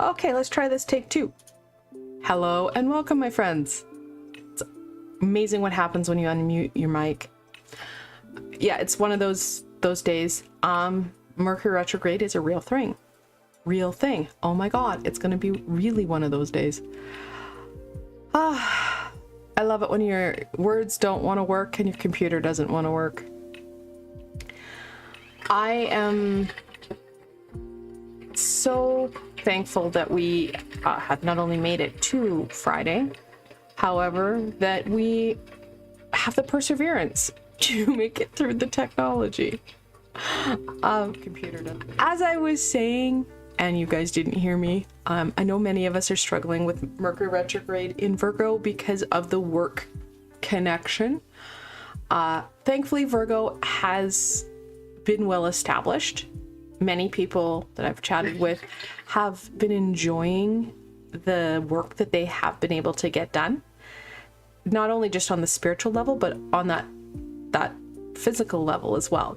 Okay, let's try this take two. Hello and welcome, my friends. It's amazing what happens when you unmute your mic. Yeah, it's one of those days. Mercury retrograde is a real thing. Real thing. Oh my god, it's gonna be really one of those days. I love it when your words don't want to work and your computer doesn't want to work. I am so thankful that we have not only made it to Friday, however, that we have the perseverance to make it through the technology. Computer doesn't. As I was saying, and you guys didn't hear me, I know many of us are struggling with Mercury retrograde in Virgo because of the work connection. Thankfully, Virgo has been well established. Many people that I've chatted with have been enjoying the work that they have been able to get done. Not only just on the spiritual level, but on that physical level as well.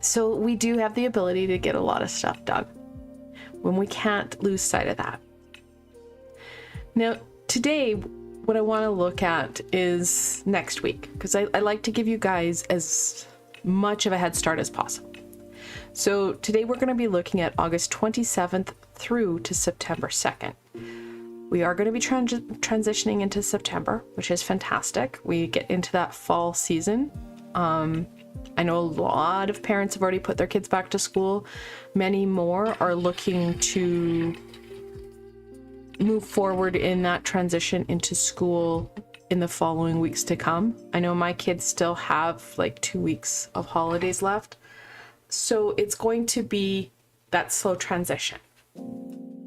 So we do have the ability to get a lot of stuff done when we can't lose sight of that. Now, today, what I want to look at is next week, because I like to give you guys as much of a head start as possible. So today we're going to be looking at August 27th through to September 2nd. We are going to be transitioning into September, which is fantastic. We get into that fall season. I know a lot of parents have already put their kids back to school. Many more are looking to move forward in that transition into school in the following weeks to come. I know my kids still have like 2 weeks of holidays left. So it's going to be that slow transition.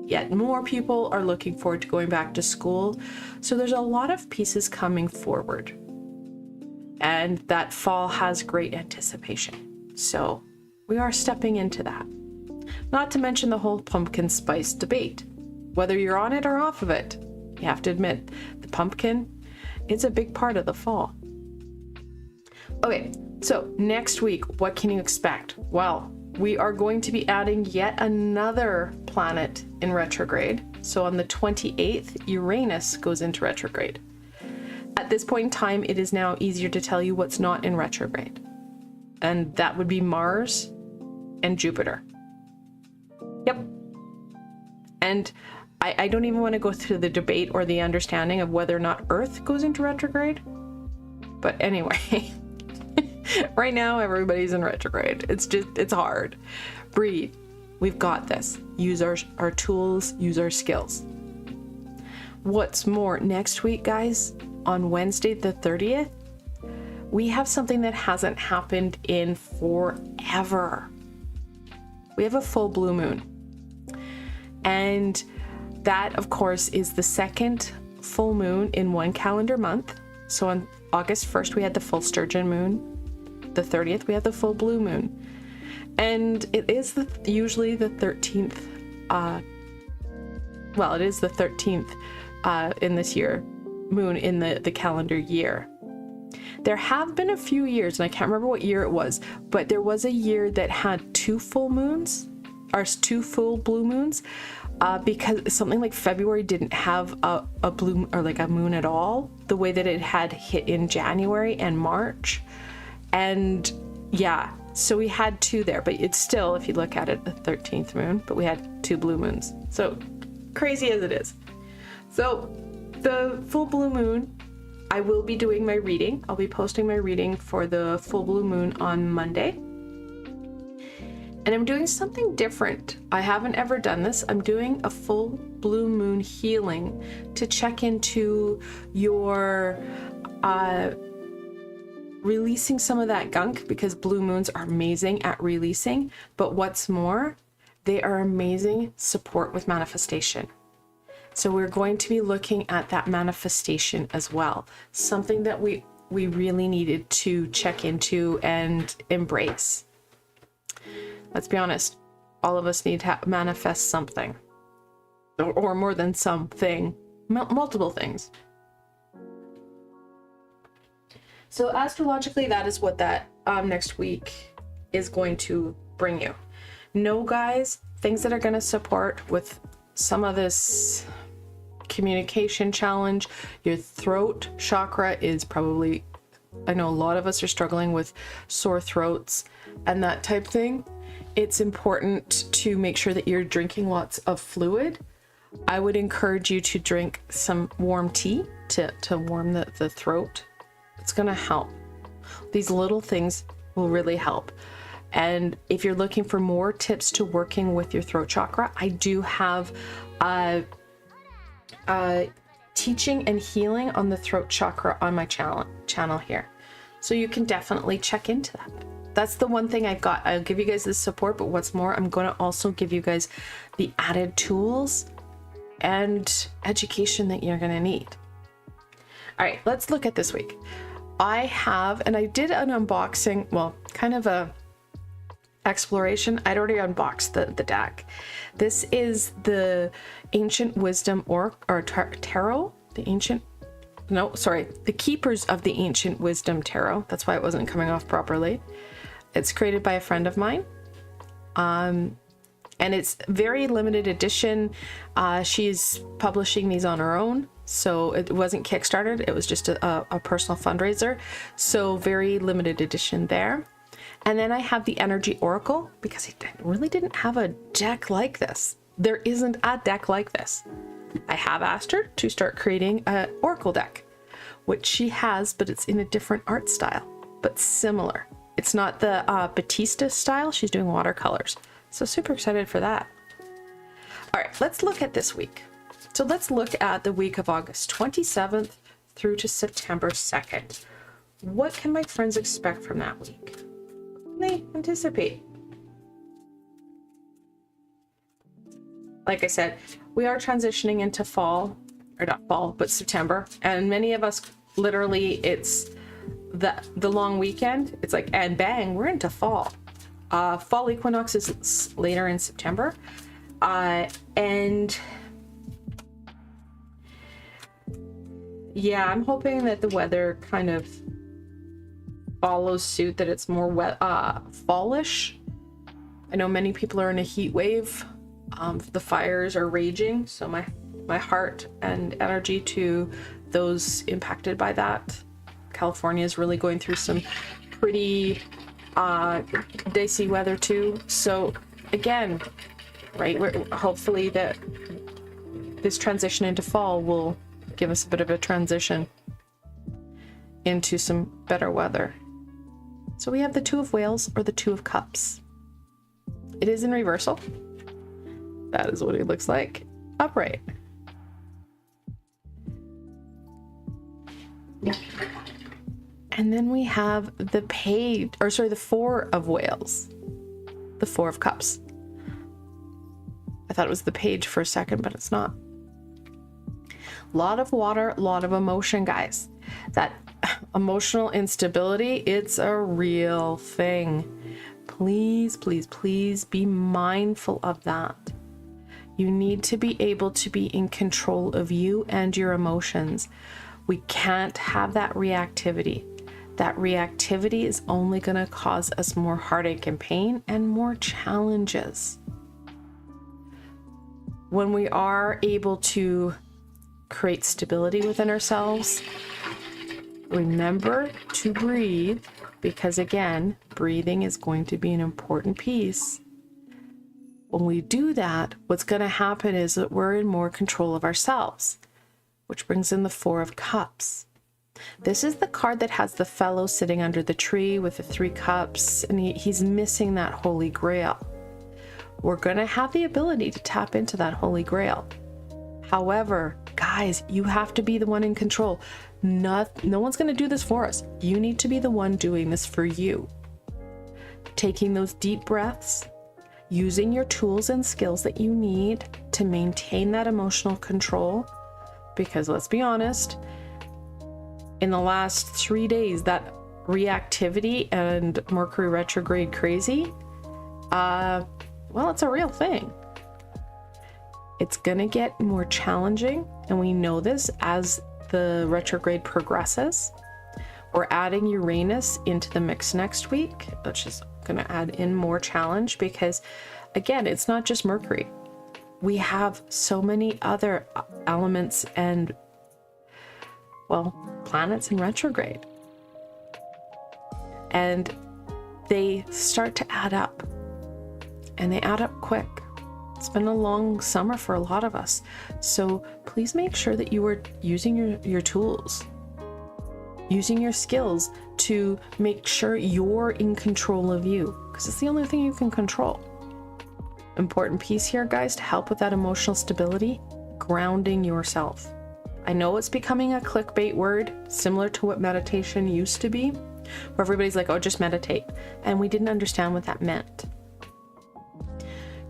Yet more people are looking forward to going back to school. So there's a lot of pieces coming forward. And that fall has great anticipation. So we are stepping into that. Not to mention the whole pumpkin spice debate. Whether you're on it or off of it, you have to admit the pumpkin, it's a big part of the fall. Okay, so next week, what can you expect? Well, we are going to be adding yet another planet in retrograde. So on the 28th, Uranus goes into retrograde. At this point in time, it is now easier to tell you what's not in retrograde. And that would be Mars and Jupiter. Yep. And I don't even want to go through the debate or the understanding of whether or not Earth goes into retrograde. But anyway, right now, everybody's in retrograde. It's hard. Breathe. We've got this. Use our tools, use our skills. What's more, next week, guys, on Wednesday the 30th, we have something that hasn't happened in forever. We have a full blue moon. And that, of course, is the second full moon in one calendar month. So on August 1st, we had the full sturgeon moon. The 30th, we have the full blue moon. And it is usually the 13th. Well, it is the 13th in this year. Moon in the calendar year. There have been a few years, and I can't remember what year it was, but there was a year that had two full moons, or two full blue moons, because something like February didn't have a blue or like a moon at all, the way that it had hit in January and March. And yeah, so we had two there, but it's still, if you look at it, the 13th moon, but we had two blue moons. So crazy as it is. So the full blue moon, I will be doing my reading. I'll be posting my reading for the full blue moon on Monday. And I'm doing something different. I haven't ever done this. I'm doing a full blue moon healing to check into your releasing some of that gunk, because blue moons are amazing at releasing. But what's more, they are amazing support with manifestation. So we're going to be looking at that manifestation as well. Something that we really needed to check into and embrace. Let's be honest, all of us need to manifest something. Or more than something, multiple things. So astrologically, that is what that next week is going to bring you. No, guys, things that are going to support with some of this communication challenge. Your throat chakra is probably, I know a lot of us are struggling with sore throats and that type thing. It's important to make sure that you're drinking lots of fluid. I would encourage you to drink some warm tea to warm the throat. It's going to help. These little things will really help. And if you're looking for more tips to working with your throat chakra, I do have teaching and healing on the throat chakra on my channel here. So you can definitely check into that. That's the one thing I've got. I'll give you guys the support, but what's more, I'm going to also give you guys the added tools and education that you're going to need. All right, let's look at this week. I have, and I did an unboxing, well, kind of a exploration. I'd already unboxed the deck. This is the Ancient Wisdom Tarot, the Keepers of the Ancient Wisdom Tarot. That's why it wasn't coming off properly. It's created by a friend of mine. And it's very limited edition. She's publishing these on her own. So it wasn't Kickstarted. It was just a personal fundraiser. So very limited edition there. And then I have the Energy Oracle, because I really didn't have a deck like this. There isn't a deck like this. I have asked her to start creating an Oracle deck, which she has, but it's in a different art style, but similar. It's not the Batista style. She's doing watercolors. So super excited for that. All right, let's look at this week. So let's look at the week of August 27th through to September 2nd. What can my friends expect from that week? They anticipate. Like I said, we are transitioning into fall, or not fall, but September, and many of us, literally, it's the long weekend. It's like, and bang, we're into fall. Fall equinox is later in September, and yeah, I'm hoping that the weather kind of follows suit, that it's more fallish. I know many people are in a heat wave. The fires are raging, so my heart and energy to those impacted by that. California is really going through some pretty dicey weather too. So again, right, hopefully that this transition into fall will give us a bit of a transition into some better weather. So we have the Two of Whales or the Two of Cups. It is in reversal. That is what it looks like. Upright. And then we have the the Four of Whales. The Four of Cups. I thought it was the Page for a second, but it's not. Lot of water, lot of emotion, guys. That emotional instability, it's a real thing. Please, please, please be mindful of that. You need to be able to be in control of you and your emotions. We can't have that reactivity. That reactivity is only going to cause us more heartache and pain and more challenges. When we are able to create stability within ourselves, remember to breathe, because again, breathing is going to be an important piece. When we do that, what's going to happen is that we're in more control of ourselves, which brings in the Four of Cups. This is the card that has the fellow sitting under the tree with the three cups, and he's missing that Holy Grail. We're going to have the ability to tap into that Holy Grail. However, guys, you have to be the one in control. No one's going to do this for us. You need to be the one doing this for you. Taking those deep breaths, using your tools and skills that you need to maintain that emotional control. Because let's be honest, in the last 3 days, that reactivity and Mercury retrograde crazy, well, it's a real thing. It's gonna get more challenging, and we know this as the retrograde progresses. We're adding Uranus into the mix next week, which is going to add in more challenge because, again, it's not just Mercury. We have so many other elements and, well, planets in retrograde. And they start to add up. And they add up quick. It's been a long summer for a lot of us. So please make sure that you are using your tools, using your skills to make sure you're in control of you, because it's the only thing you can control. Important piece here, guys, to help with that emotional stability, grounding yourself. I know it's becoming a clickbait word, similar to what meditation used to be, where everybody's like, oh, just meditate. And we didn't understand what that meant.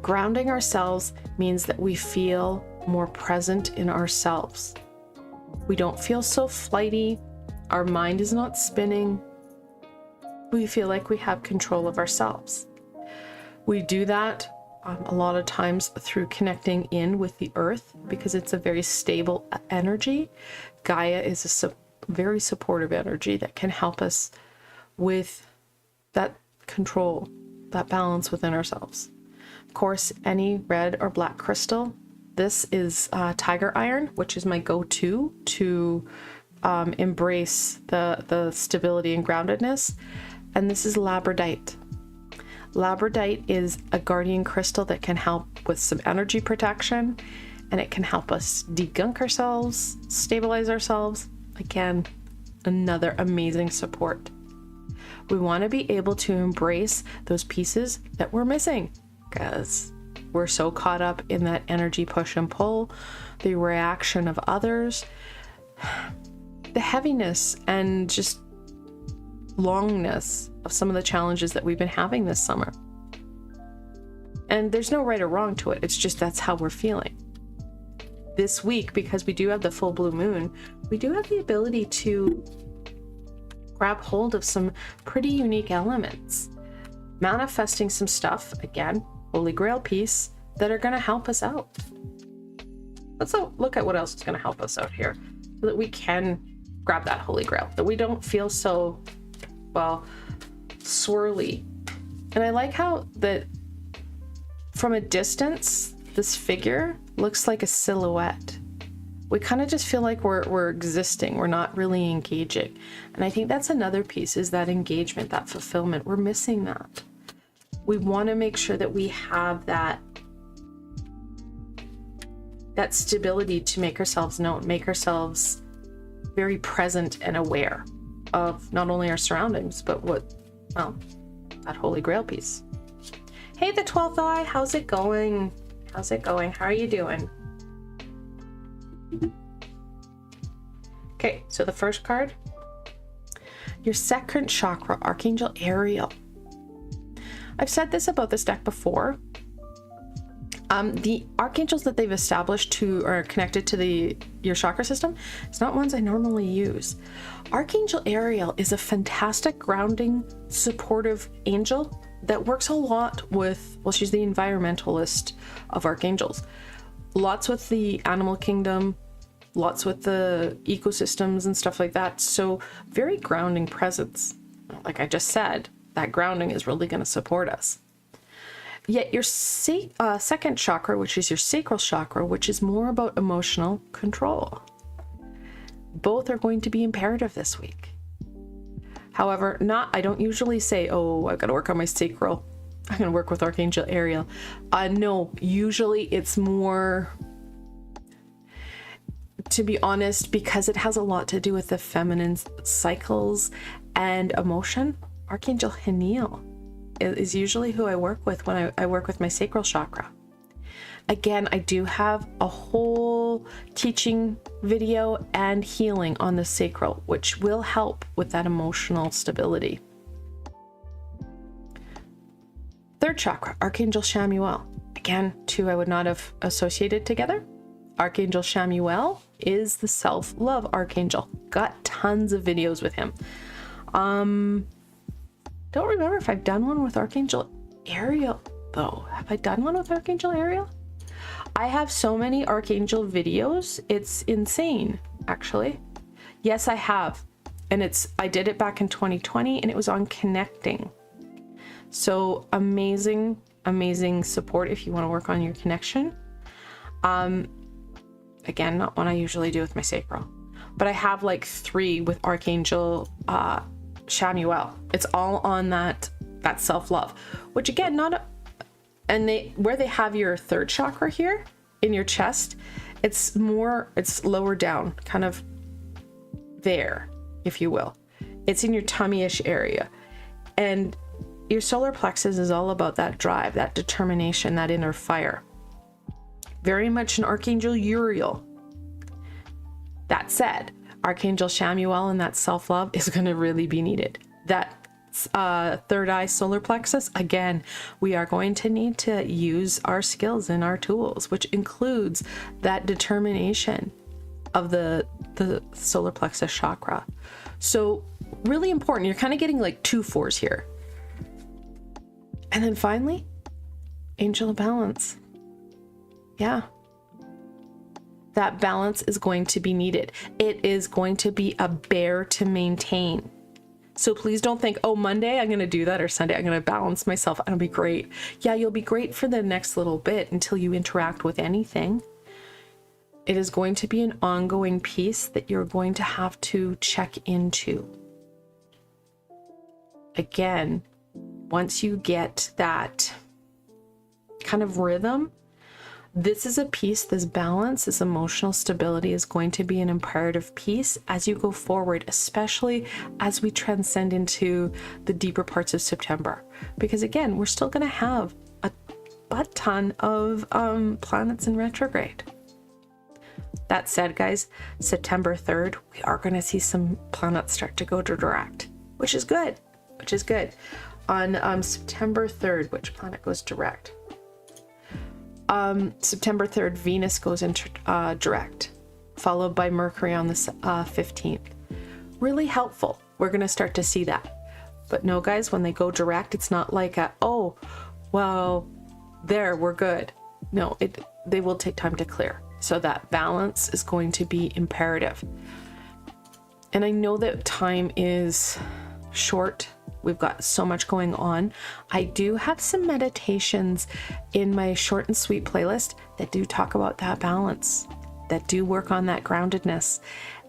Grounding ourselves means that we feel more present in ourselves. We don't feel so flighty. Our mind is not spinning. We feel like we have control of ourselves. We do that a lot of times through connecting in with the earth, because it's a very stable energy. Gaia is a very supportive energy that can help us with that control, that balance within ourselves. Of course, any red or black crystal. This is tiger iron, which is my go-to to embrace the stability and groundedness. And this is labradorite. Labradorite is a guardian crystal that can help with some energy protection, and it can help us degunk ourselves, stabilize ourselves. Again, another amazing support. We want to be able to embrace those pieces that we're missing, because we're so caught up in that energy push and pull, the reaction of others, the heaviness and just longness of some of the challenges that we've been having this summer. And there's no right or wrong to it. It's just that's how we're feeling. This week, because we do have the full blue moon, we do have the ability to grab hold of some pretty unique elements, manifesting some stuff, again, Holy Grail piece, that are going to help us out. Let's look at what else is going to help us out here so that we can grab that Holy Grail, that we don't feel so, well, swirly. And I like how that from a distance, this figure looks like a silhouette. We kind of just feel like we're existing. We're not really engaging. And I think that's another piece, is that engagement, that fulfillment. We're missing that. We want to make sure that we have that stability to make ourselves known, make ourselves very present and aware of not only our surroundings, but that Holy Grail piece. Hey, the 12th eye, how's it going? How's it going? How are you doing? Okay, so the first card, your second chakra, Archangel Ariel. I've said this about this deck before. The archangels that they've established are connected to your chakra system, it's not ones I normally use. Archangel Ariel is a fantastic grounding, supportive angel that works a lot with, well, she's the environmentalist of archangels. Lots with the animal kingdom, lots with the ecosystems and stuff like that. So very grounding presence. Like I just said, that grounding is really going to support us. Yet your second chakra, which is your sacral chakra, which is more about emotional control. Both are going to be imperative this week. However, I don't usually say, oh, I've got to work on my sacral. I'm going to work with Archangel Ariel. No, usually it's more, to be honest, because it has a lot to do with the feminine cycles and emotion. Archangel Haniel is usually who I work with when I work with my sacral chakra. Again, I do have a whole teaching video and healing on the sacral, which will help with that emotional stability. Third chakra, Archangel Chamuel. Again, two I would not have associated together. Archangel Chamuel is the self-love archangel. Got tons of videos with him. Don't remember if I've done one with Archangel Ariel, though. Have I done one with Archangel Ariel? I have so many Archangel videos. It's insane, actually. Yes, I have. And I did it back in 2020, and it was on connecting. So amazing, amazing support if you want to work on your connection. Again, not one I usually do with my sacral, but I have like 3 with Archangel Shamuel. It's all on that self-love, which again, where they have your 3rd chakra here in your chest, it's lower down, kind of there, if you will. It's in your tummy-ish area. And your solar plexus is all about that drive, that determination, that inner fire. Very much an Archangel Uriel. That said, Archangel Shamuel and that self-love is going to really be needed. That 3rd eye solar plexus, again, we are going to need to use our skills and our tools, which includes that determination of the solar plexus chakra. So really important. You're kind of getting like 2 4s here. And then finally, Angel of Balance. Yeah. That balance is going to be needed. It is going to be a bear to maintain. So please don't think, oh, Monday I'm going to do that, or Sunday I'm going to balance myself and it'll be great. Yeah, you'll be great for the next little bit until you interact with anything. It is going to be an ongoing piece that you're going to have to check into. Again, once you get that kind of rhythm, this is a piece, this balance, this emotional stability is going to be an imperative piece as you go forward, especially as we transcend into the deeper parts of September. Because again, we're still going to have a butt ton of planets in retrograde. That said, guys, September 3rd, we are going to see some planets start to go direct, which is good, On September 3rd, which planet goes direct? September 3rd, Venus goes into direct, followed by Mercury on the 15th. Really helpful. We're going to start to see that. But no, guys, when they go direct, it's not like oh, well, there, we're good. No, they will take time to clear. So that balance is going to be imperative. And I know that time is short. We've got so much going on. I do have some meditations in my short and sweet playlist that do talk about that balance, that do work on that groundedness.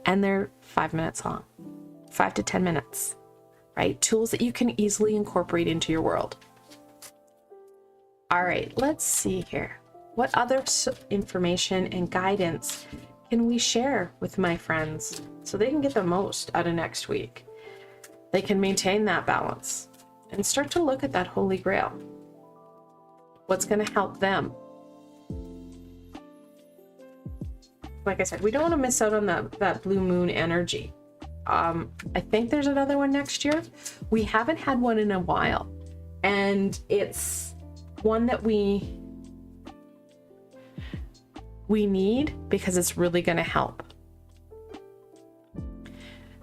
And they're 5 minutes long, 5 to 10 minutes, right? Tools that you can easily incorporate into your world. All right, let's see here. What other information and guidance can we share with my friends so they can get the most out of next week? They can maintain that balance and start to look at that Holy Grail. What's going to help them? Like I said, we don't want to miss out on that blue moon energy. I think there's another one next year. We haven't had one in a while, and it's one that we need because it's really going to help.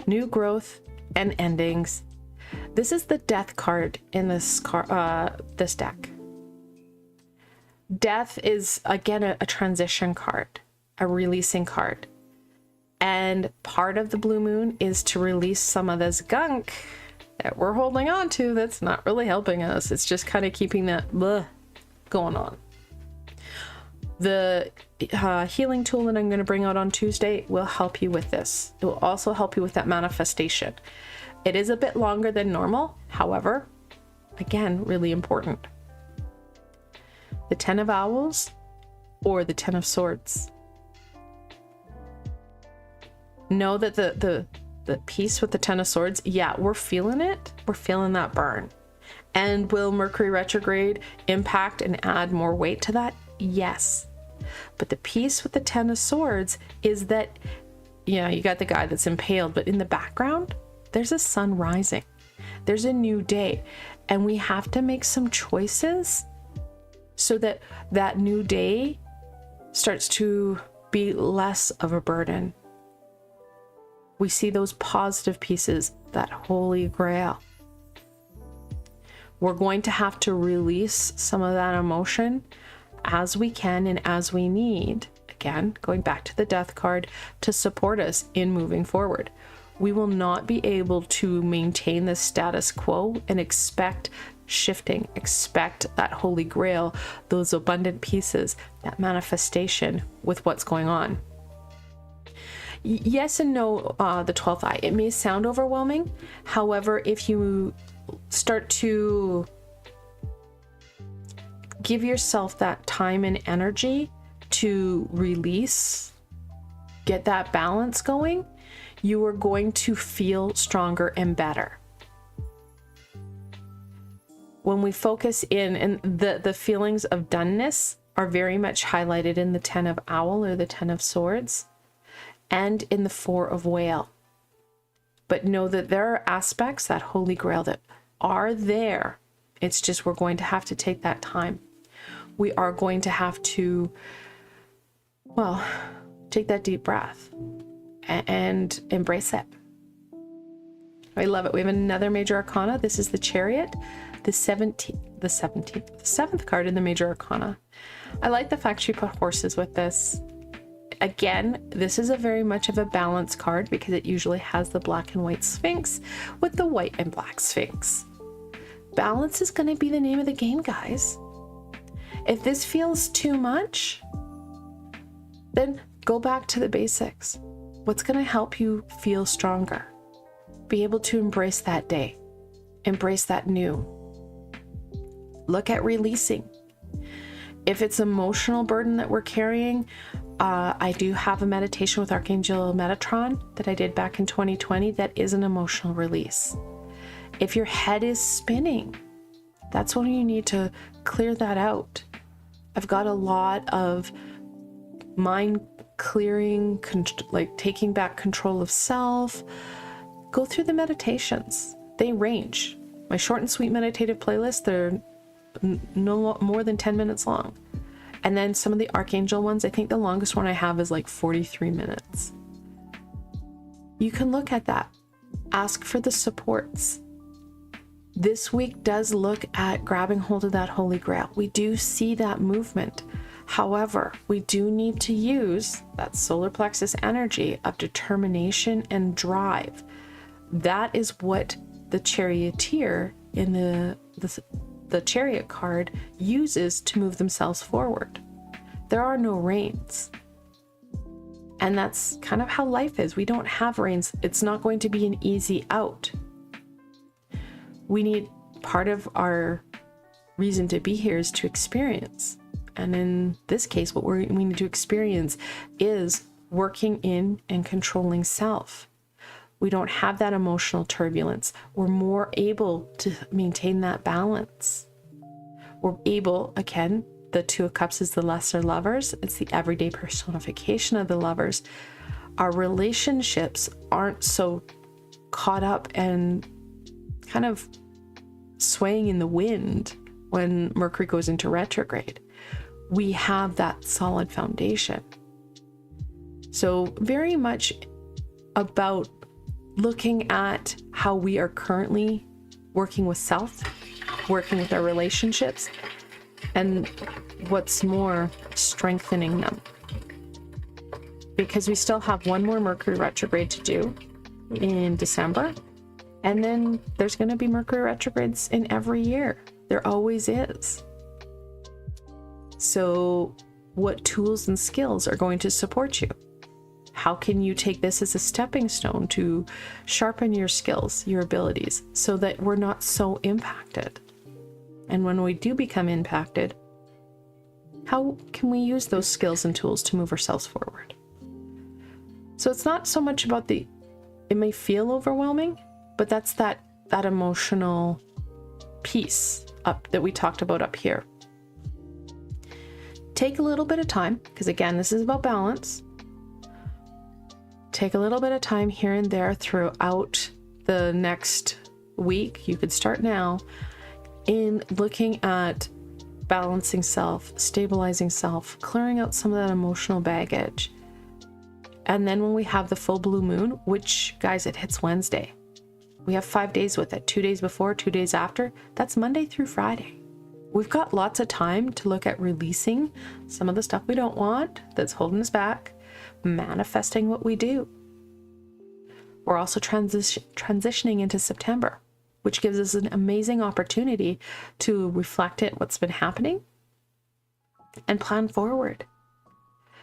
New growth and endings. This is the death card in this deck. Death is again a transition card, a releasing card. And part of the blue moon is to release some of this gunk that we're holding on to that's not really helping us. It's just kind of keeping that going on. The healing tool that I'm going to bring out on Tuesday will help you with this. It will also help you with that manifestation. It is a bit longer than normal. However, again, really important. The 10 of Owls or the 10 of Swords. Know that the piece with the 10 of Swords, yeah, we're feeling it. We're feeling that burn. And will Mercury retrograde impact and add more weight to that? Yes. But the piece with the 10 of Swords is that, you know, you got the guy that's impaled, but in the background, there's a sun rising. There's a new day. And we have to make some choices so that that new day starts to be less of a burden. We see those positive pieces, that Holy Grail. We're going to have to release some of that emotion as we can and as we need. Again, going back to the death card to support us in moving forward. We will not be able to maintain the status quo and expect shifting. Expect that holy grail, those abundant pieces, that manifestation with what's going on. Yes and no, the 12th eye. It may sound overwhelming. However, if you start to give yourself that time and energy to release, get that balance going, you are going to feel stronger and better. When we focus in, and the feelings of doneness are very much highlighted in the 10 of Owl or the 10 of Swords and in the 4 of Whale. But know that there are aspects, that holy grail, that are there. It's just we're going to have to take that time. We are going to have to, well, take that deep breath and embrace it. I love it. We have another major arcana. This is the Chariot, the 7th card in the major arcana. I like the fact she put horses with this. Again, this is a very much of a balance card because it usually has the black and white Sphinx with the white and black Sphinx. Balance is going to be the name of the game, guys. If this feels too much, then go back to the basics. What's going to help you feel stronger? Be able to embrace that day, embrace that new. Look at releasing. If it's emotional burden that we're carrying, I do have a meditation with Archangel Metatron that I did back in 2020 that is an emotional release. If your head is spinning, that's when you need to clear that out. I've got a lot of mind clearing, like taking back control of self. Go through the meditations. They range. My short and sweet meditative playlist, they're no more than 10 minutes long. And then some of the Archangel ones, I think the longest one I have is like 43 minutes. You can look at that. Ask for the supports. This week does look at grabbing hold of that holy grail. We do see that movement. However, we do need to use that solar plexus energy of determination and drive. That is what the charioteer in the chariot card uses to move themselves forward. There are no reins. And that's kind of how life is. We don't have reins. It's not going to be an easy out. We need, part of our reason to be here is to experience. And in this case, what we need to experience is working in and controlling self. We don't have that emotional turbulence. We're more able to maintain that balance. We're able, again, the 2 of Cups is the lesser lovers. It's the everyday personification of the lovers. Our relationships aren't so caught up and kind of swaying in the wind when Mercury goes into retrograde. We have that solid foundation. So very much about looking at how we are currently working with self, working with our relationships, and what's more, strengthening them. Because we still have one more Mercury retrograde to do in December. And then there's going to be Mercury retrogrades in every year. There always is. So what tools and skills are going to support you? How can you take this as a stepping stone to sharpen your skills, your abilities, so that we're not so impacted? And when we do become impacted, how can we use those skills and tools to move ourselves forward? So it's not so much about it may feel overwhelming, but that's that emotional piece up that we talked about up here. Take a little bit of time, because again, this is about balance. Take a little bit of time here and there throughout the next week. You could start now in looking at balancing self, stabilizing self, clearing out some of that emotional baggage. And then when we have the full blue moon, which, guys, it hits Wednesday. We have 5 days with it, 2 days before, 2 days after. That's Monday through Friday. We've got lots of time to look at releasing some of the stuff we don't want that's holding us back, manifesting what we do. We're also transitioning into September. which gives us an amazing opportunity to reflect at what's been happening and plan forward.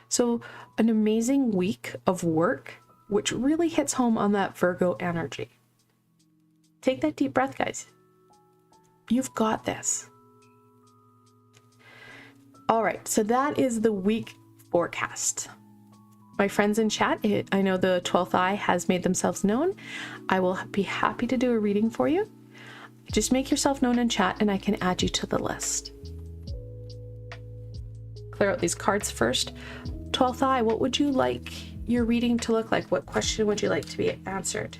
So an amazing week of work, which really hits home on that Virgo energy. Take that deep breath, guys. You've got this. All right, so that is the week forecast. My friends in chat, I know the 12th eye has made themselves known. I will be happy to do a reading for you. Just make yourself known in chat and I can add you to the list. Clear out these cards first. 12th eye, what would you like your reading to look like? What question would you like to be answered?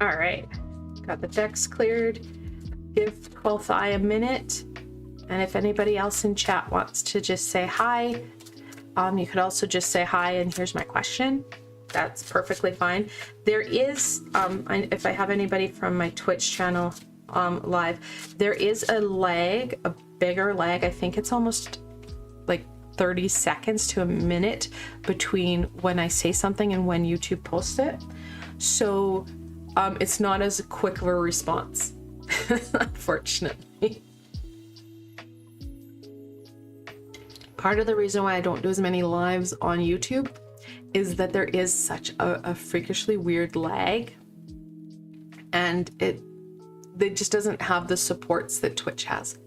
All right, got the decks cleared. Give 12th eye a minute. And if anybody else in chat wants to just say hi, you could also just say hi and here's my question. That's perfectly fine. There is, if I have anybody from my Twitch channel live, there is a lag, a bigger lag. I think it's almost like 30 seconds to a minute between when I say something and when YouTube posts it. So it's not as quick of a response, unfortunately. Part of the reason why I don't do as many lives on YouTube is that there is such a freakishly weird lag, and it just doesn't have the supports that Twitch has.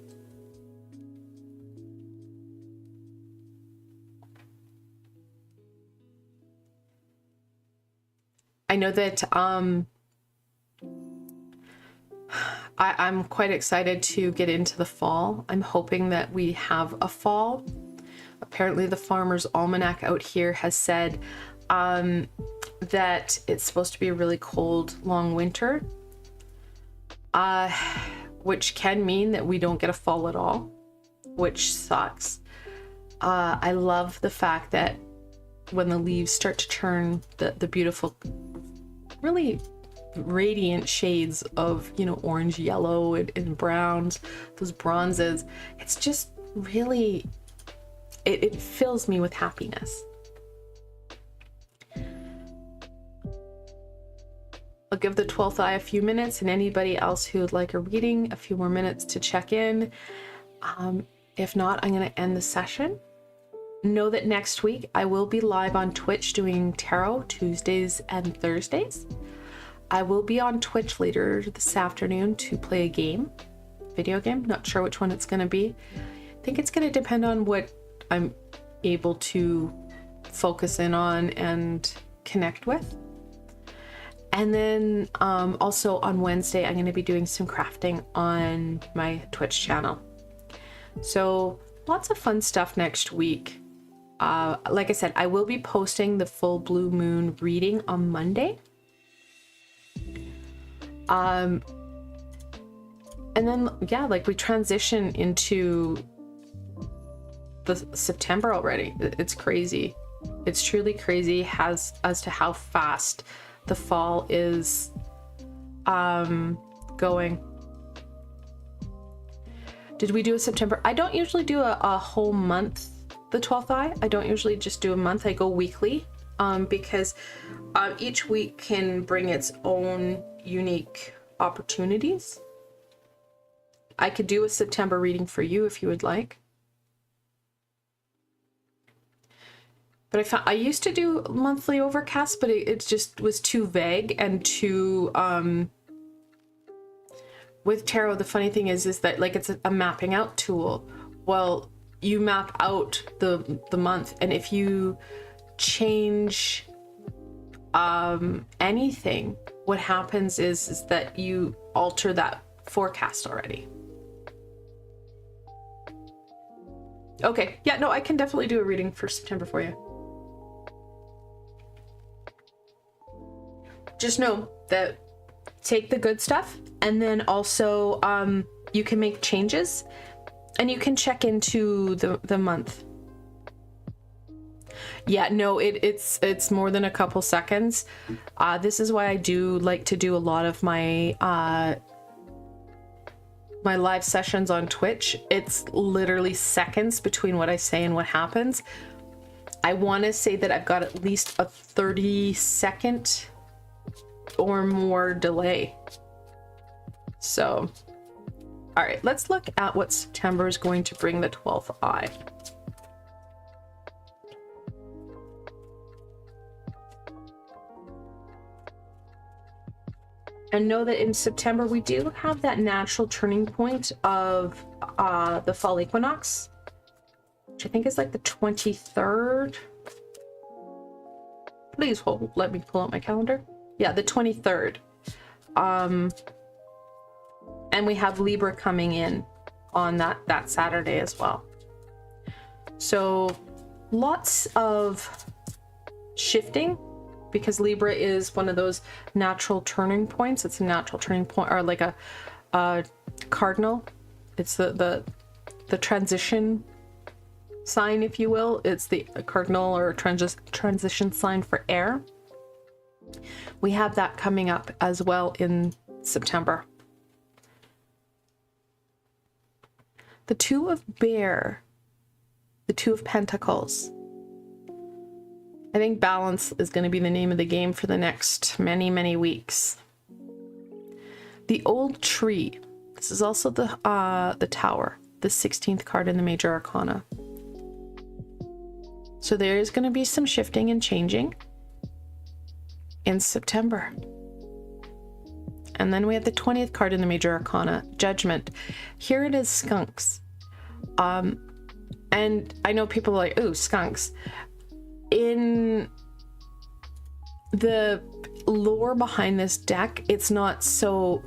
I know that I'm quite excited to get into the fall. I'm hoping that we have a fall. Apparently the Farmer's Almanac out here has said that it's supposed to be a really cold, long winter, which can mean that we don't get a fall at all, which sucks. I love the fact that when the leaves start to turn the beautiful, really radiant shades of, you know, orange, yellow, and browns, those bronzes, it's just really, it fills me with happiness. I'll give the 12th eye a few minutes, and anybody else who would like a reading, a few more minutes to check in. If not, I'm going to end the session. Know that next week I will be live on Twitch doing tarot Tuesdays and Thursdays. I will be on Twitch later this afternoon to play a game, video game. Not sure which one it's going to be. I think it's going to depend on what I'm able to focus in on and connect with. And then also on Wednesday, I'm going to be doing some crafting on my Twitch channel. So lots of fun stuff next week. Like I said, I will be posting the full blue moon reading on Monday. And then, yeah, like we transition into the September already. It's crazy. It's truly crazy as to how fast the fall is going. Did we do a September? I don't usually do a whole month, the 12th eye. I don't usually just do a month. I go weekly because each week can bring its own unique opportunities. I could do a September reading for you if you would like. But I found I used to do monthly overcasts, but it just was too vague and too with tarot. The funny thing is that like it's a mapping out tool. Well, you map out the month, and if you change anything, what happens is that you alter that forecast already. Okay, yeah, no, I can definitely do a reading for September for you. just know that take the good stuff, and then also you can make changes, and you can check into the month. Yeah, no, it's more than a couple seconds. This is why I do like to do a lot of my my live sessions on Twitch. It's literally seconds between what I say and what happens. I want to say that I've got at least a 30-second or more delay. So, all right, let's look at what September is going to bring the 12th eye. And know that in September, we do have that natural turning point of the fall equinox, which I think is like the 23rd. Please hold, let me pull out my calendar. Yeah, the 23rd. And we have Libra coming in on that Saturday as well. So lots of shifting, because Libra is one of those natural turning points. It's a natural turning point, or like a cardinal. It's the transition sign, if you will. It's the cardinal or transition sign for air. We have that coming up as well in September. The Two of Bear, the Two of Pentacles. I think balance is going to be the name of the game for the next many, many weeks. The Old Tree. This is also the Tower, the 16th card in the Major Arcana. So there is going to be some shifting and changing in September. And then we have the 20th card in the Major Arcana, Judgment. Here it is, skunks. And I know people are like, ooh, skunks. In the lore behind this deck, it's not a,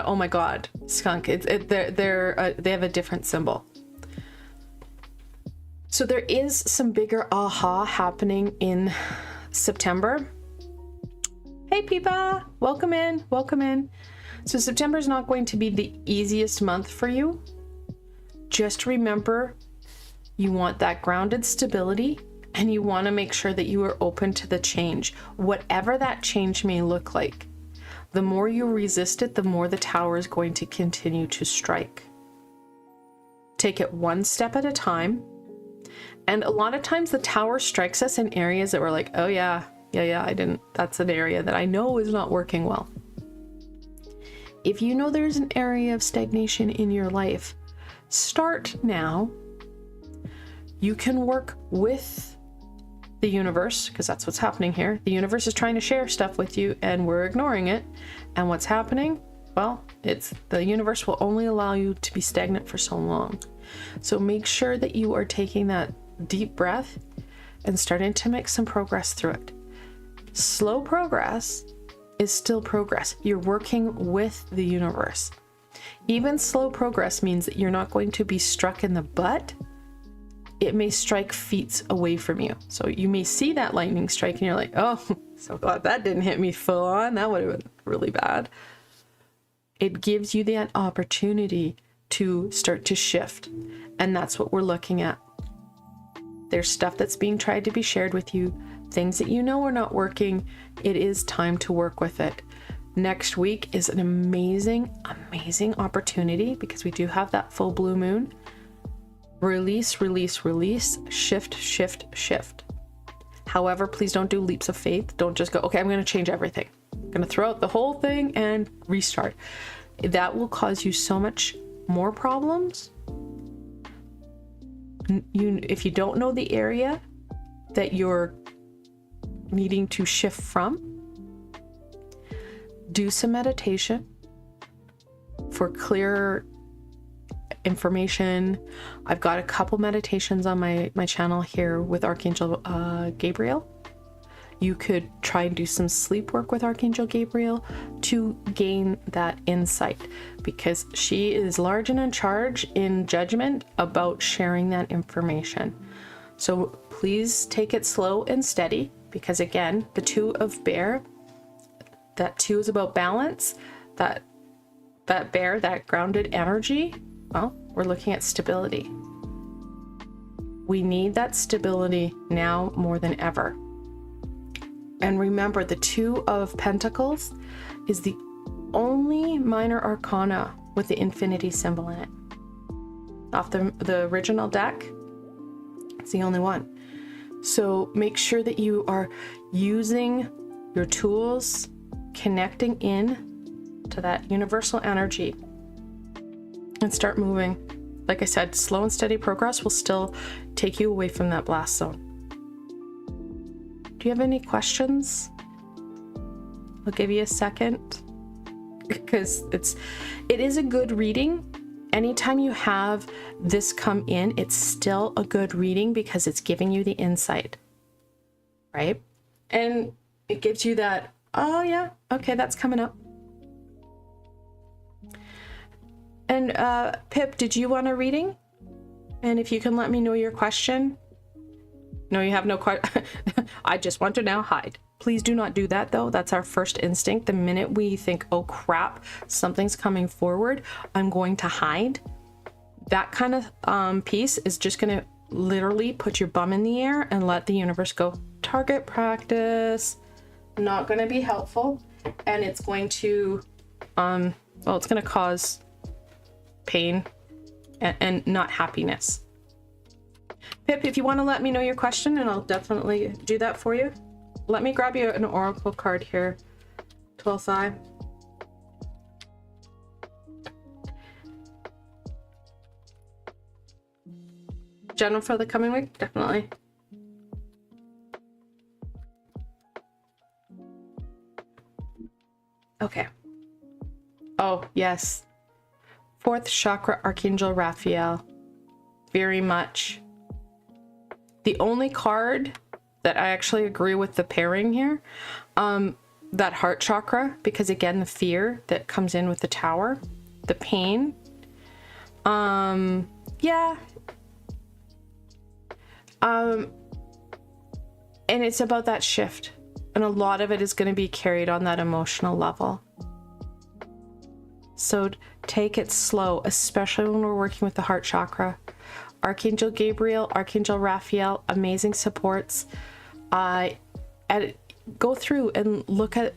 oh my god, skunk. They have a different symbol. So there is some bigger aha happening in September. Hey Peepa, welcome in, welcome in. So September is not going to be the easiest month for you. Just remember, you want that grounded stability, and you want to make sure that you are open to the change, whatever that change may look like. The more you resist it, the more the tower is going to continue to strike. Take it one step at a time. And a lot of times the tower strikes us in areas that we're like, oh yeah, that's an area that I know is not working well. If you know there's an area of stagnation in your life, start now. You can work with the universe, because that's what's happening here. The universe is trying to share stuff with you and we're ignoring it. And what's happening? Well, it's the universe will only allow you to be stagnant for so long. So make sure that you are taking that deep breath and starting to make some progress through it. Slow progress is still progress. You're working with the universe. Even slow progress means that you're not going to be struck in the butt. It may strike feet away from you. So you may see that lightning strike and you're like, oh, so glad that didn't hit me full on. That would have been really bad. It gives you that opportunity to start to shift. And that's what we're looking at. There's stuff that's being tried to be shared with you, things that you know are not working. It is time to work with it. Next week is an amazing, amazing opportunity, because we do have that full blue moon. Release, release, release, shift, shift, shift. However, please don't do leaps of faith. Don't just go, okay, I'm going to change everything. I'm going to throw out the whole thing and restart. That will cause you so much more problems. If you don't know the area that you're needing to shift from, do some meditation for clearer information. I've got a couple meditations on my channel here with Archangel Gabriel. You could try and do some sleep work with Archangel Gabriel to gain that insight, because she is large and in charge in judgment about sharing that information. So please take it slow and steady. because again, the Two of Bear, that 2 is about balance, that bear, that grounded energy. Well, we're looking at stability. We need that stability now more than ever. And remember, the 2 of Pentacles is the only minor arcana with the infinity symbol in it. Off the original deck, it's the only one. So make sure that you are using your tools, connecting in to that universal energy, and start moving. Like I said, slow and steady progress will still take you away from that blast zone. Do you have any questions? I'll give you a second, because it is a good reading. Anytime you have this come in, it's still a good reading because it's giving you the insight, right? And it gives you that, oh yeah, okay, that's coming up. And Pip, did you want a reading? And if you can let me know your question. No, you have no question. I just want to now hide. Please do not do that though. That's our first instinct. The minute we think, oh crap, something's coming forward, I'm going to hide. That kind of piece is just gonna literally put your bum in the air and let the universe go, target practice. Not gonna be helpful. And it's going to, well, it's gonna cause pain and not happiness. Pip, if you want to let me know your question, and I'll definitely do that for you. Let me grab you an oracle card here, 12th eye. General for the coming week, definitely. Okay. Oh, yes. 4th chakra, Archangel Raphael. Very much. The only card that I actually agree with the pairing here, that heart chakra, because again, the fear that comes in with the Tower, the pain. Yeah. And it's about that shift. And a lot of it is going to be carried on that emotional level. So take it slow, especially when we're working with the heart chakra. Archangel Gabriel, Archangel Raphael, amazing supports. Go through and look at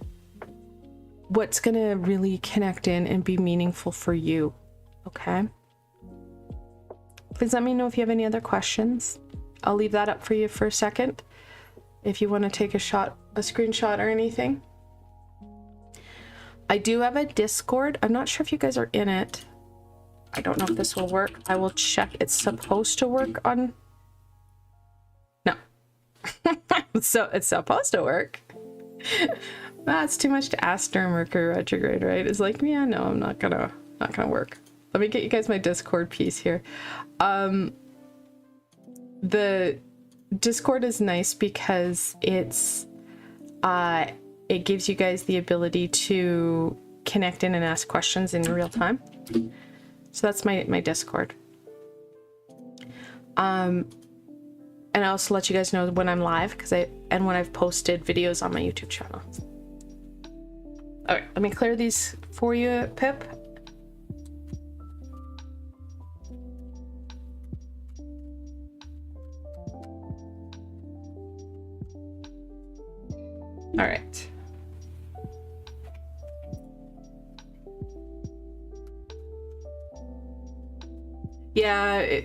what's going to really connect in and be meaningful for you. Okay? Please let me know if you have any other questions. I'll leave that up for you for a second. If you want to take a screenshot or anything. I do have a Discord. I'm not sure if you guys are in it. I don't know if this will work. I will check. It's supposed to work on... No. So it's supposed to work. That's too much to ask during Mercury retrograde, right? It's like, yeah, no, I'm not gonna work. Let me get you guys my Discord piece here. The Discord is nice because it gives you guys the ability to connect in and ask questions in real time. So that's my Discord. And I also let you guys know when I'm live and when I've posted videos on my YouTube channel. All right, let me clear these for you, Pip. All right. Yeah,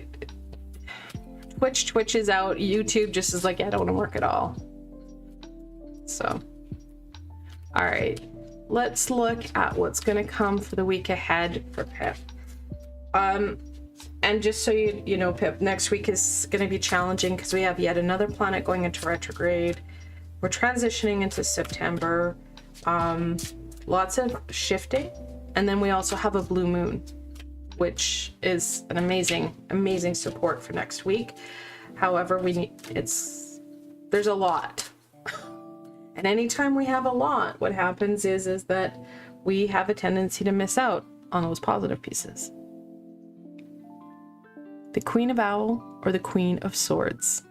Twitch is out. YouTube just is like, yeah, I don't want to work at all. So, all right. Let's look at what's going to come for the week ahead for Pip. And just so you know, Pip, next week is going to be challenging because we have yet another planet going into retrograde. We're transitioning into September. Lots of shifting. And then we also have a blue moon, which is an amazing support for next week. However, there's a lot. And anytime we have a lot, what happens is that we have a tendency to miss out on those positive pieces. The Queen of Owl or the Queen of Swords.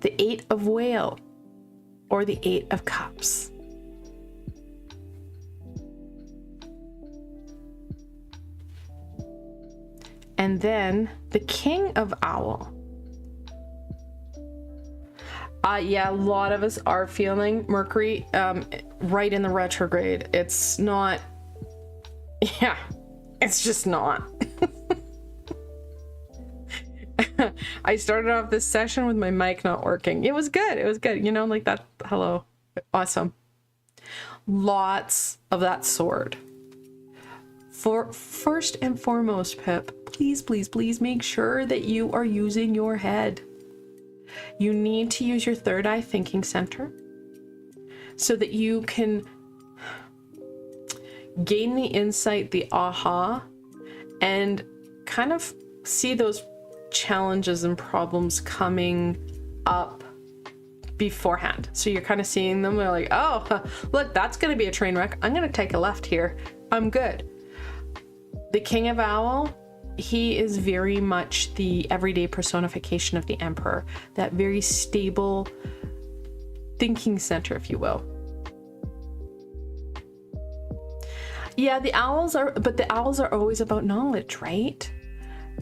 the 8 of whale, or the 8 of cups. And then the king of owl. Yeah, a lot of us are feeling Mercury right in the retrograde. It's not, yeah, it's just not. I started off this session with my mic not working. It was good. It was good. You know, like that. Hello. Awesome. Lots of that sword. For first and foremost, Pip, please, please, please make sure that you are using your head. You need to use your third eye thinking center so that you can gain the insight, the aha, and kind of see those challenges and problems coming up beforehand. So you're kind of seeing them, they're like, oh, look, that's going to be a train wreck. I'm going to take a left here. I'm good. The King of Owl, he is very much the everyday personification of the Emperor, that very stable thinking center, if you will. Yeah, the owls are, but the owls are always about knowledge, right?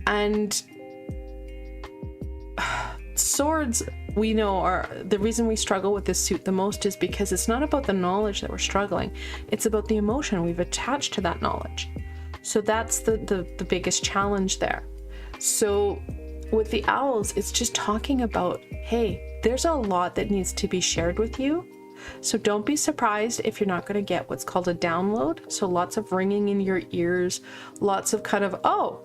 And swords, we know, are the reason we struggle with this suit the most is because it's not about the knowledge that we're struggling. It's about the emotion we've attached to that knowledge. So that's the biggest challenge there. So with the owls, it's just talking about, hey, there's a lot that needs to be shared with you. So don't be surprised if you're not going to get what's called a download. So lots of ringing in your ears, lots of kind of, oh,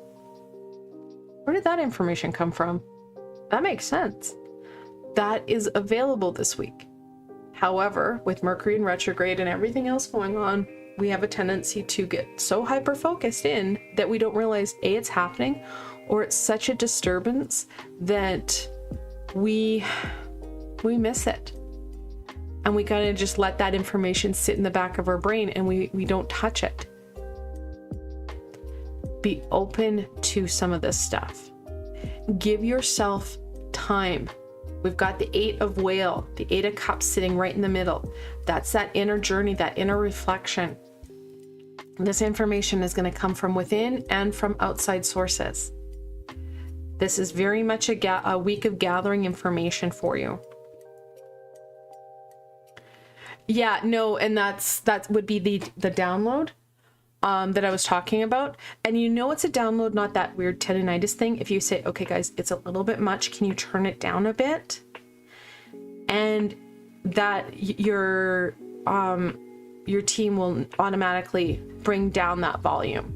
where did that information come from? That makes sense. That is available this week. However, with Mercury in retrograde and everything else going on, we have a tendency to get so hyper-focused in that we don't realize, A, it's happening, or it's such a disturbance that we miss it. And we gotta just let that information sit in the back of our brain and we don't touch it. Be open to some of this stuff. Give yourself time. We've got the 8 of whale, the 8 of cups sitting right in the middle. That's that inner journey, that inner reflection. This information is going to come from within and from outside sources. This is very much a week of gathering information for you. Yeah, no, and that would be the download that I was talking about. And you know it's a download, not that weird tendinitis thing. If you say, okay, guys, it's a little bit much. Can you turn it down a bit? And that your team will automatically bring down that volume.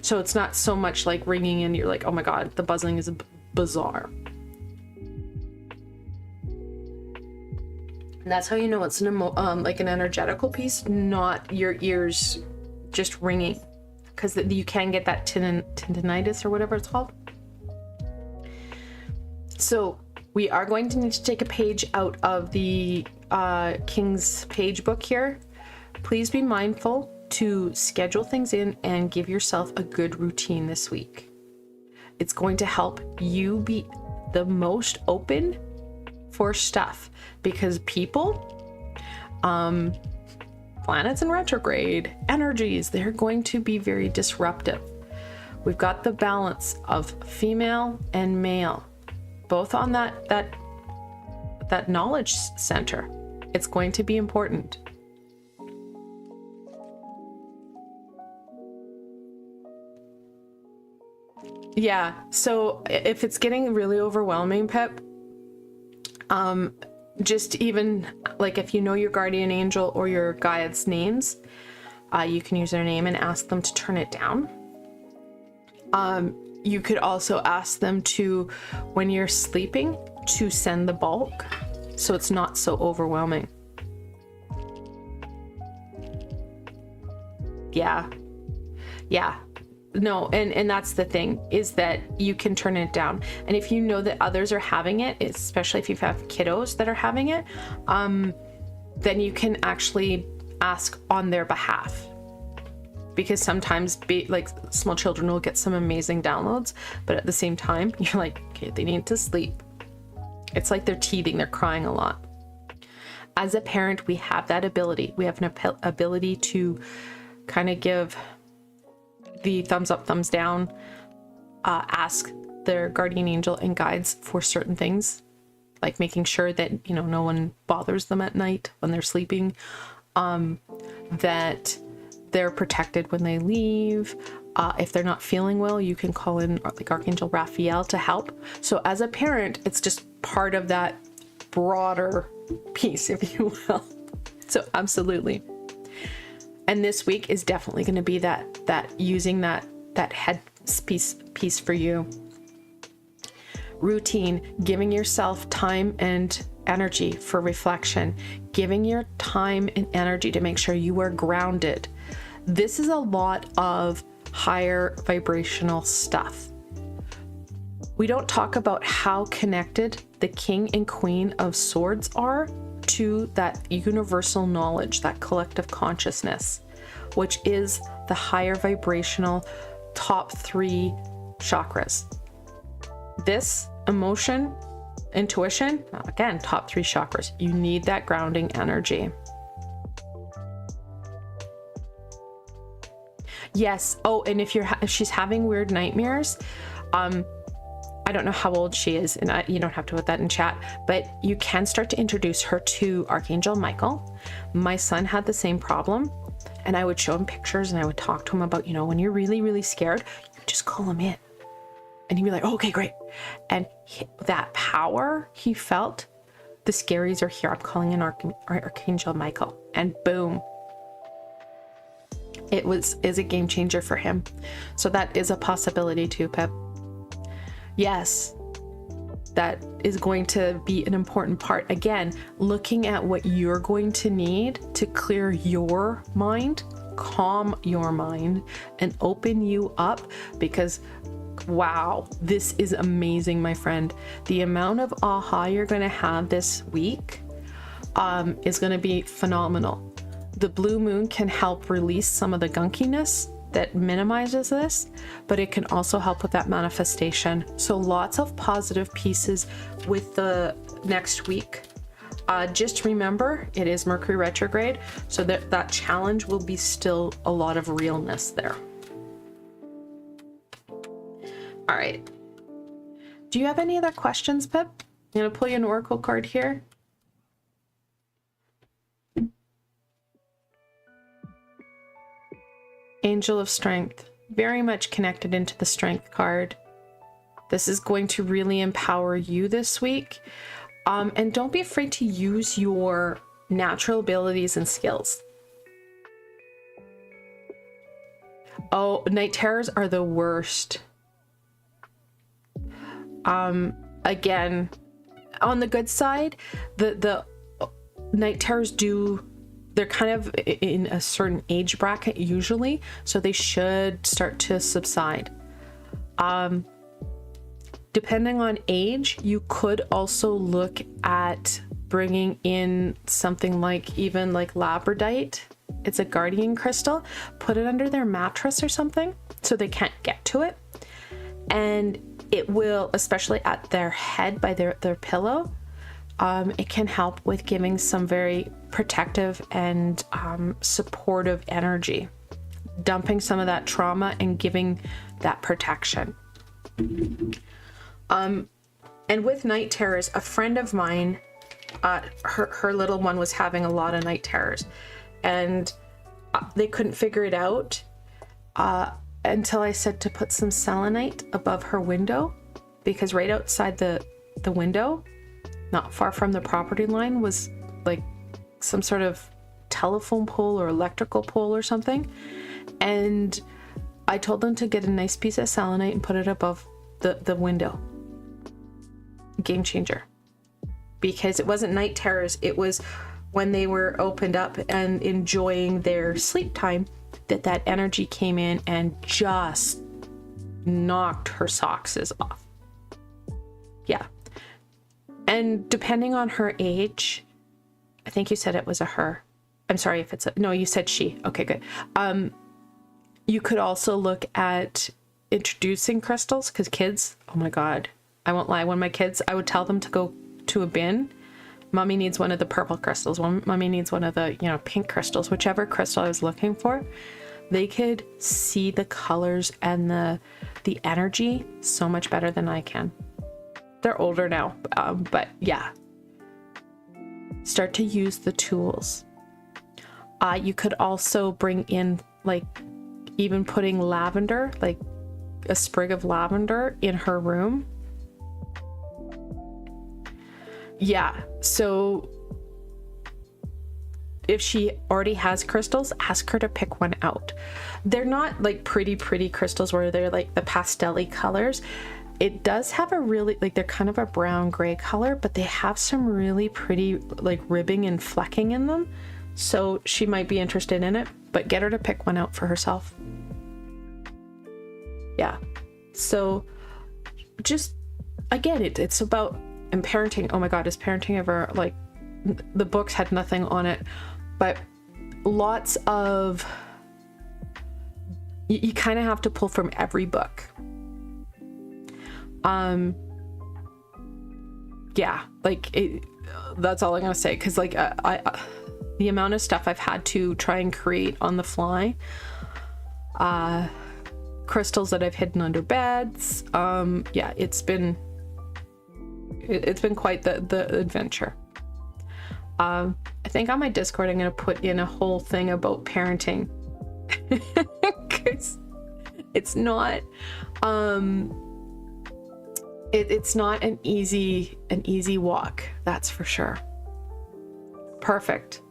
So it's not so much like ringing and you're like, oh my God, the buzzing is bizarre. And that's how you know it's like an energetical piece, not your ears just ringing, because you can get that tendinitis or whatever it's called. So we are going to need to take a page out of the King's Page book here. Please be mindful to schedule things in and give yourself a good routine this week. It's going to help you be the most open for stuff, because people, planets in retrograde, energies, they're going to be very disruptive. We've got the balance of female and male, both on that knowledge center. It's going to be important. Yeah, so if it's getting really overwhelming, Pep, just even like if you know your guardian angel or your guide's names, you can use their name and ask them to turn it down. You could also ask them to, when you're sleeping, to send the bulk so it's not so overwhelming. Yeah. No, and that's the thing, is that you can turn it down. And if you know that others are having it, especially if you have kiddos that are having it, then you can actually ask on their behalf. Because sometimes like small children will get some amazing downloads, but at the same time, you're like, okay, they need to sleep. It's like they're teething, they're crying a lot. As a parent, we have that ability. We have an ability to kind of give the thumbs up, thumbs down, ask their guardian angel and guides for certain things, like making sure that, you know, no one bothers them at night when they're sleeping, that they're protected when they leave. If they're not feeling well, you can call in like Archangel Raphael to help. So as a parent, it's just part of that broader piece, if you will. So absolutely. And this week is definitely going to be that using that head piece for you. Routine, giving yourself time and energy for reflection, giving your time and energy to make sure you are grounded. This is a lot of higher vibrational stuff. We don't talk about how connected the King and Queen of Swords are to that universal knowledge, that collective consciousness, which is the higher vibrational top 3 chakras. This emotion, intuition, again, top 3 chakras. You need that grounding energy. Yes. Oh, and if she's having weird nightmares, I don't know how old she is, and you don't have to put that in chat, but you can start to introduce her to Archangel Michael. My son had the same problem, and I would show him pictures and I would talk to him about, you know, when you're really, really scared, you just call him in. And he'd be like, oh, okay, great. And that power he felt, the scaries are here. I'm calling in Archangel Michael, and boom. It is a game changer for him. So that is a possibility too, Pip. Yes, that is going to be an important part. Again, looking at what you're going to need to clear your mind, calm your mind, and open you up, because wow, this is amazing, my friend. The amount of aha you're going to have this week is going to be phenomenal. The blue moon can help release some of the gunkiness that minimizes this, but it can also help with that manifestation. So lots of positive pieces with the next week. Just remember, it is Mercury retrograde, so that challenge will be still a lot of realness there. All right. Do you have any other questions, Pip? I'm going to pull you an oracle card here. Angel of Strength, very much connected into the Strength card. This is going to really empower you this week. And don't be afraid to use your natural abilities and skills. Oh, night terrors are the worst. Again, on the good side, the night terrors they're kind of in a certain age bracket usually, so they should start to subside. Depending on age, you could also look at bringing in something like even like labradorite. It's a guardian crystal. Put it under their mattress or something so they can't get to it. And it will, especially at their head by their pillow, it can help with giving some very protective and supportive energy, dumping some of that trauma and giving that protection. And with night terrors, a friend of mine, her little one was having a lot of night terrors, and they couldn't figure it out until I said to put some selenite above her window, because right outside the window, not far from the property line, was like some sort of telephone pole or electrical pole or something. And I told them to get a nice piece of selenite and put it above the window. Game changer. Because it wasn't night terrors, it was when they were opened up and enjoying their sleep time that energy came in and just knocked her socks off. Yeah. And depending on her age, I think you said it was a her. I'm sorry if it's no, you said she. Okay, good. You could also look at introducing crystals, because kids, oh my God, I won't lie. When my kids, I would tell them to go to a bin. Mommy needs one of the purple crystals. Mommy needs one of the, you know, pink crystals, whichever crystal I was looking for. They could see the colors and the energy so much better than I can. They're older now, but yeah. Start to use the tools. You could also bring in, like, even putting lavender, like a sprig of lavender in her room. Yeah, so if she already has crystals, ask her to pick one out. They're not like pretty crystals where they're like the pastel-y colors. It does have a really, like, they're kind of a brown gray color, but they have some really pretty like ribbing and flecking in them. So she might be interested in it, but get her to pick one out for herself. Yeah. So just, again, it's about, and parenting, oh my God, is parenting ever, like, the books had nothing on it, but lots of, you kind of have to pull from every book. Yeah, like, that's all I'm gonna say, because, like, the amount of stuff I've had to try and create on the fly, crystals that I've hidden under beds, yeah, it's been quite the adventure. I think on my Discord I'm gonna put in a whole thing about parenting, because it's not it's not an easy walk, that's for sure. Perfect.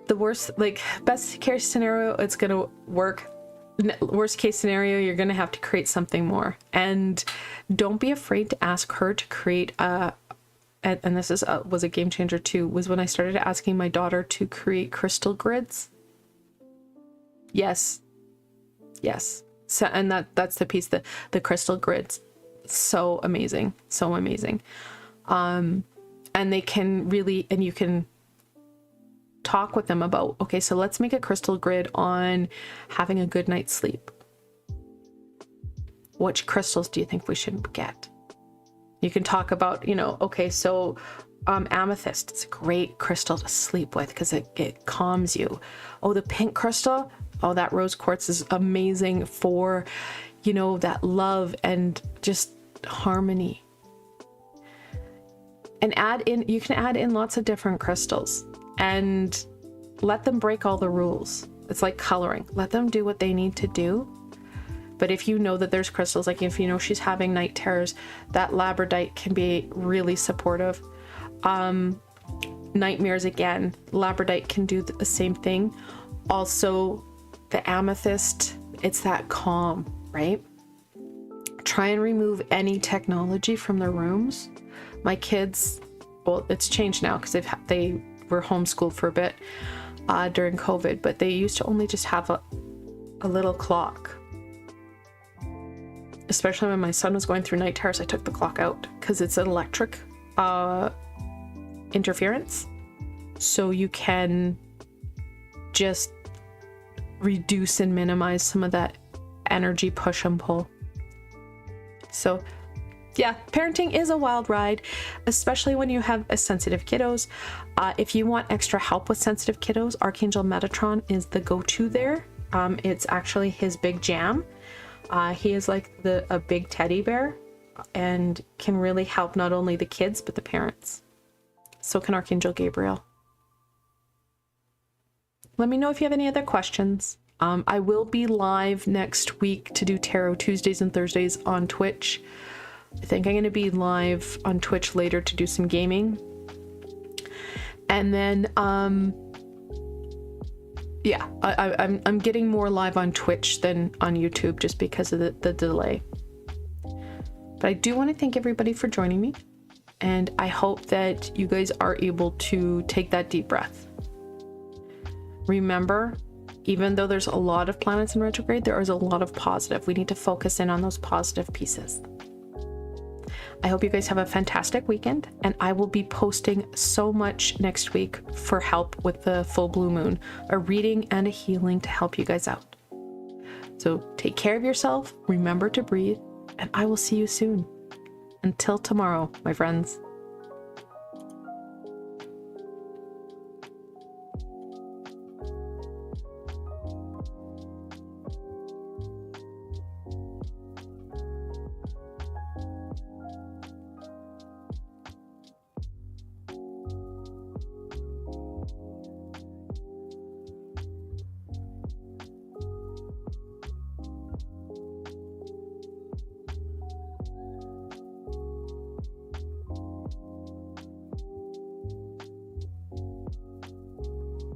The worst, like, best case scenario, it's gonna work. Worst case scenario, you're gonna have to create something more. And don't be afraid to ask her to create and this was a game changer too, was when I started asking my daughter to create crystal grids. Yes. So, and that's the piece, the crystal grids. So amazing. And they can really, and you can talk with them about, okay, so let's make a crystal grid on having a good night's sleep. Which crystals do you think we should get? You can talk about, you know, okay, so amethyst, it's a great crystal to sleep with because it calms you. Oh, the pink crystal, oh, that rose quartz is amazing for, you know, that love and just harmony. And you can add in lots of different crystals and let them break all the rules. It's like coloring. Let them do what they need to do. But if you know that there's crystals, like if you know she's having night terrors, that labradorite can be really supportive. Nightmares, again, labradorite can do the same thing. Also, the amethyst, it's that calm, right? Try and remove any technology from their rooms. My kids, well, it's changed now because they were homeschooled for a bit during COVID, but they used to only just have a little clock. Especially when my son was going through night terrors, I took the clock out because it's an electric interference. So you can just reduce and minimize some of that energy push and pull. So yeah, parenting is a wild ride, especially when you have sensitive kiddos. If you want extra help with sensitive kiddos, Archangel Metatron is the go-to there. It's actually his big jam. He is like a big teddy bear and can really help not only the kids, but the parents. So can Archangel Gabriel. Let me know if you have any other questions. I will be live next week to do Tarot Tuesdays and Thursdays on Twitch. I think I'm going to be live on Twitch later to do some gaming. And then, yeah, I'm getting more live on Twitch than on YouTube just because of the delay. But I do want to thank everybody for joining me. And I hope that you guys are able to take that deep breath. Remember, even though there's a lot of planets in retrograde, there is a lot of positive. We need to focus in on those positive pieces. I hope you guys have a fantastic weekend, and I will be posting so much next week for help with the full blue moon, a reading and a healing to help you guys out. So take care of yourself, remember to breathe, and I will see you soon. until tomorrow, my friends.